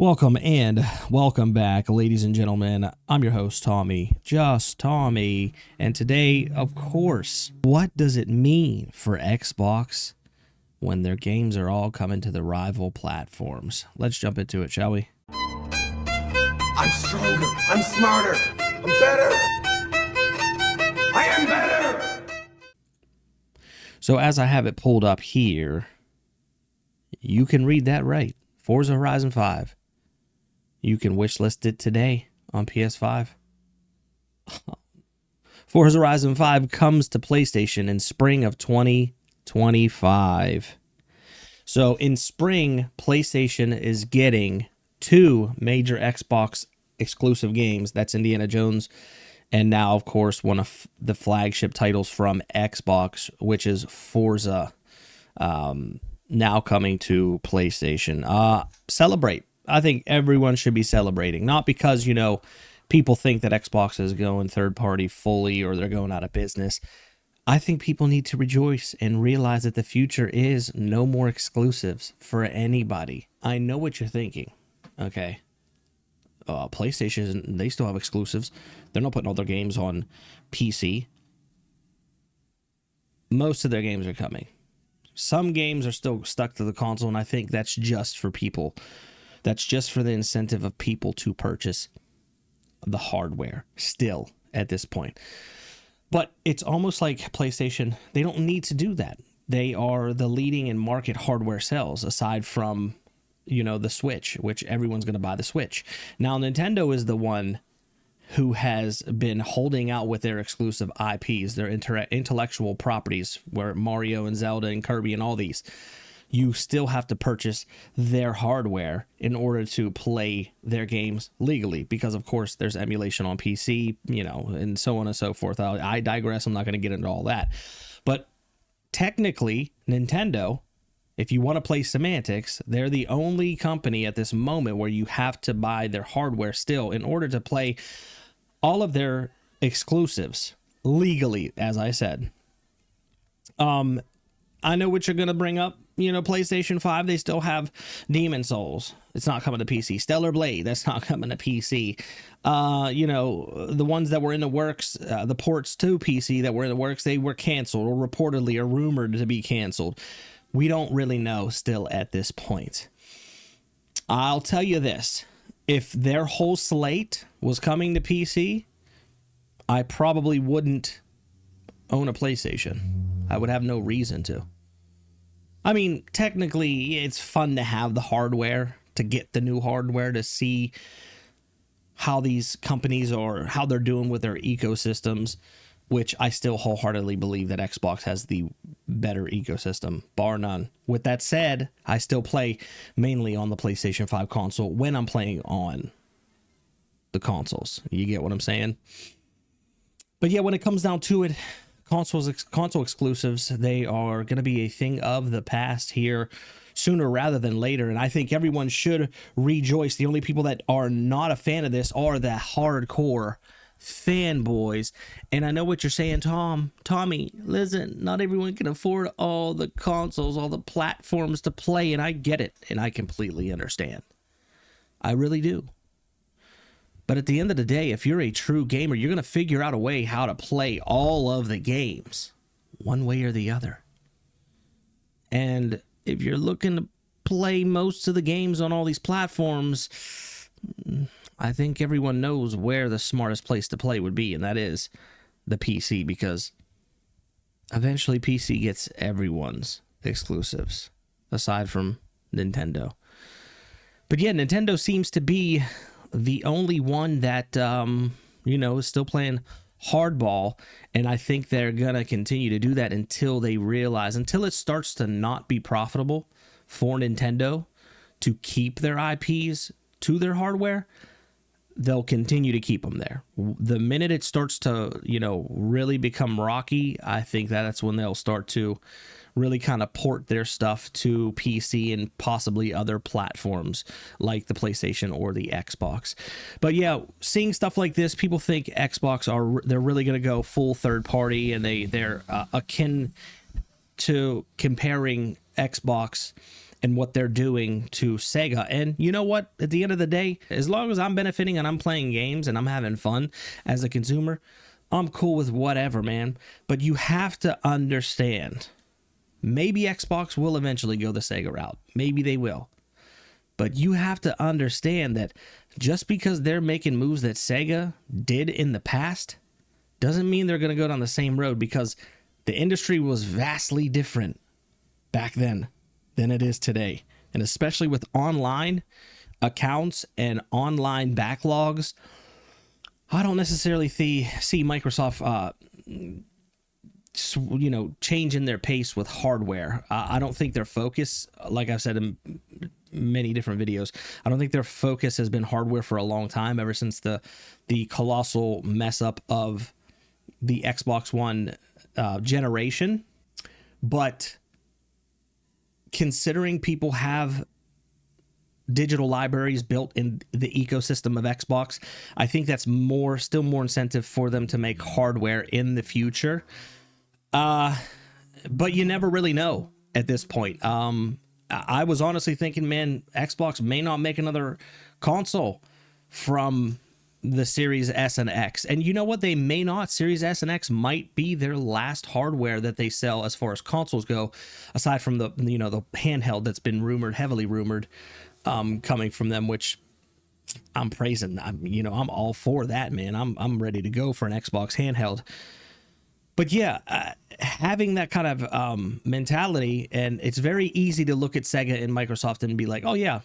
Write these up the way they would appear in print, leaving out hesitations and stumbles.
Welcome back, ladies and gentlemen. I'm your host, Tommy, just Tommy. And today, of course, what does it mean for Xbox when their games are all coming to the rival platforms? Let's jump into it, shall we? I'm stronger. I'm smarter. I'm better. I am better. So as I have it pulled up here, you can read that right. Forza Horizon 5. You can wishlist it today on PS5. Forza Horizon 5 comes to PlayStation in spring of 2025. So in spring, PlayStation is getting two major Xbox exclusive games. That's Indiana Jones, and now, of course, one of the flagship titles from Xbox, which is Forza, now coming to PlayStation. Celebrate. I think everyone should be celebrating, not because, people think that Xbox is going third party fully or they're going out of business. I think people need to rejoice and realize that the future is no more exclusives for anybody. I know what you're thinking. Okay. PlayStation, they still have exclusives. They're not putting all their games on PC. Most of their games are coming. Some games are still stuck to the console, and I think that's just for people. That's just for the incentive of people to purchase the hardware still at this point. But it's almost like PlayStation, they don't need to do that. They are the leading in market hardware sales, aside from, the Switch, which everyone's going to buy the Switch. Now, Nintendo is the one who has been holding out with their exclusive IPs, their intellectual properties, where Mario and Zelda and Kirby and all these. You still have to purchase their hardware in order to play their games legally, because of course there's emulation on PC, and so on and so forth. I digress. I'm not going to get into all that. But technically, Nintendo, if you want to play semantics, they're the only company at this moment where you have to buy their hardware still in order to play all of their exclusives legally, as I said. I know what you're going to bring up. PlayStation 5, they still have Demon Souls. It's not coming to PC. Stellar Blade, that's not coming to PC. The ones that were in the works, the ports to PC that were in the works, they were canceled or reportedly or rumored to be canceled. We don't really know still at this point. I'll tell you this. If their whole slate was coming to PC, I probably wouldn't own a PlayStation. I would have no reason to. I mean, technically, it's fun to have the hardware, to get the new hardware, to see how these companies are, how they're doing with their ecosystems, which I still wholeheartedly believe that Xbox has the better ecosystem, bar none. With that said, I still play mainly on the PlayStation 5 console when I'm playing on the consoles. You get what I'm saying? But yeah, when it comes down to it, console exclusives, they are going to be a thing of the past here sooner rather than later, and I think everyone should rejoice. The only people that are not a fan of this are the hardcore fanboys. And I know what you're saying, Tommy, listen, not everyone can afford all the consoles, all the platforms to play, and I get it, and I completely understand. I really do. But at the end of the day, if you're a true gamer, you're going to figure out a way how to play all of the games, one way or the other. And if you're looking to play most of the games on all these platforms, I think everyone knows where the smartest place to play would be, and that is the PC, because eventually PC gets everyone's exclusives, aside from Nintendo. But yeah, Nintendo seems to be the only one that, is still playing hardball. And I think they're going to continue to do that until it starts to not be profitable for Nintendo to keep their IPs to their hardware. They'll continue to keep them there. The minute it starts to, really become rocky, I think that's when they'll start to really kind of port their stuff to PC and possibly other platforms like the PlayStation or the Xbox. But yeah, seeing stuff like this, people think Xbox they're really going to go full third party, and they're akin to comparing Xbox and what they're doing to Sega. And you know what? At the end of the day, as long as I'm benefiting and I'm playing games and I'm having fun as a consumer, I'm cool with whatever, man. But you have to understand, maybe Xbox will eventually go the Sega route. Maybe they will. But you have to understand that just because they're making moves that Sega did in the past doesn't mean they're going to go down the same road, because the industry was vastly different back then than it is today. And especially with online accounts and online backlogs, I don't necessarily see Microsoft, changing their pace with hardware. I don't think their focus, like I've said in many different videos, I don't think their focus has been hardware for a long time, ever since the colossal mess up of the Xbox One generation. But considering people have digital libraries built in the ecosystem of Xbox, I think that's still more incentive for them to make hardware in the future. But you never really know at this point. I was honestly thinking, man, Xbox may not make another console from the Series S and X. And you know what? They may not. Series S and X might be their last hardware that they sell as far as consoles go, aside from the handheld that's been heavily rumored, coming from them, which I'm praising. I'm all for that, man. I'm ready to go for an Xbox handheld. But yeah, having that kind of mentality, and it's very easy to look at Sega and Microsoft and be like, oh yeah,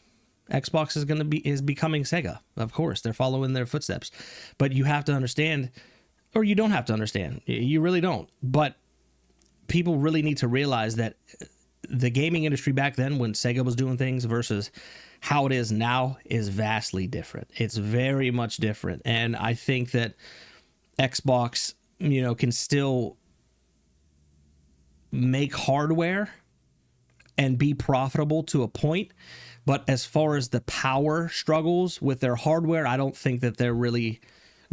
Xbox is becoming Sega. Of course, they're following their footsteps. But you have to understand, or you don't have to understand. You really don't. But people really need to realize that the gaming industry back then, when Sega was doing things, versus how it is now, is vastly different. It's very much different. And I think that Xbox, can still make hardware and be profitable to a point. But as far as the power struggles with their hardware, I don't think that they're really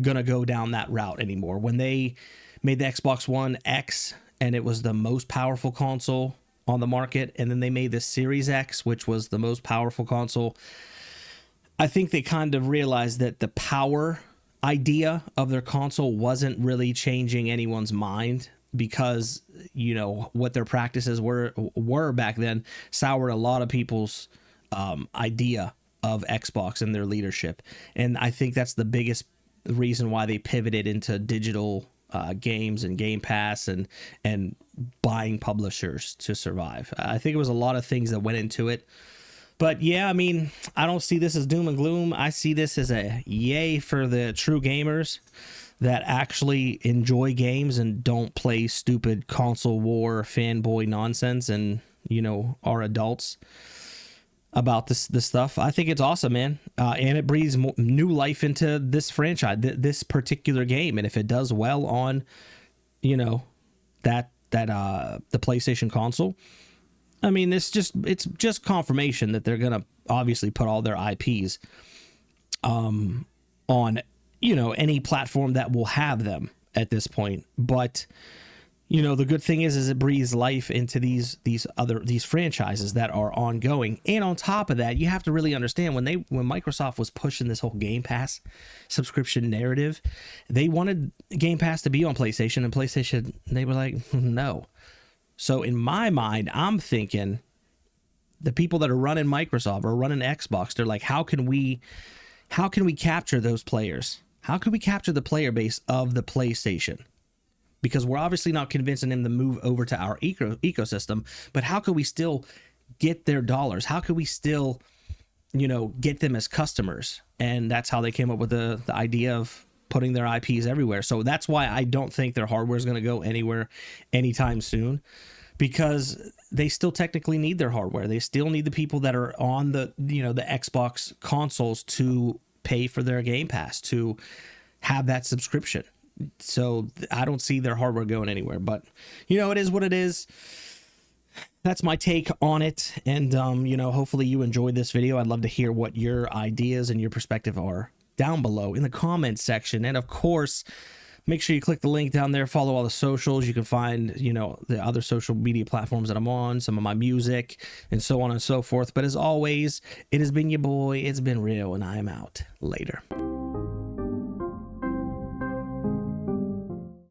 going to go down that route anymore. When they made the Xbox One X, and it was the most powerful console on the market, and then they made the Series X, which was the most powerful console, I think they kind of realized that the power idea of their console wasn't really changing anyone's mind, because what their practices were back then soured a lot of people's idea of Xbox and their leadership. And I think that's the biggest reason why they pivoted into digital games and Game Pass and buying publishers to survive. I think it was a lot of things that went into it. But yeah, I mean, I don't see this as doom and gloom. I see this as a yay for the true gamers that actually enjoy games and don't play stupid console war fanboy nonsense and, are adults about this stuff. I think it's awesome, man. And it breathes new life into this franchise, this particular game. And if it does well on, the PlayStation console, I mean, it's just confirmation that they're going to obviously put all their IPs on, any platform that will have them at this point. But, the good thing is it breathes life into these franchises that are ongoing. And on top of that, you have to really understand, when Microsoft was pushing this whole Game Pass subscription narrative, they wanted Game Pass to be on PlayStation, and PlayStation, they were like, no. So in my mind, I'm thinking the people that are running Microsoft or running Xbox, they're like, how can we capture those players? How can we capture the player base of the PlayStation? Because we're obviously not convincing them to move over to our ecosystem, but how can we still get their dollars? How can we still, get them as customers? And that's how they came up with the idea of putting their IPs everywhere. So that's why I don't think their hardware is going to go anywhere anytime soon, because they still technically need their hardware. They still need the people that are on the Xbox consoles to pay for their Game Pass, to have that subscription. So I don't see their hardware going anywhere, but it is what it is. That's my take on it. And, hopefully you enjoyed this video. I'd love to hear what your ideas and your perspective are down below in the comments section. And of course, Make sure you click the link down there, follow all the socials. You can find, you know, the other social media platforms that I'm on, some of my music, and so on and so forth. But as always, it has been your boy, it's been real, and I am out. Later.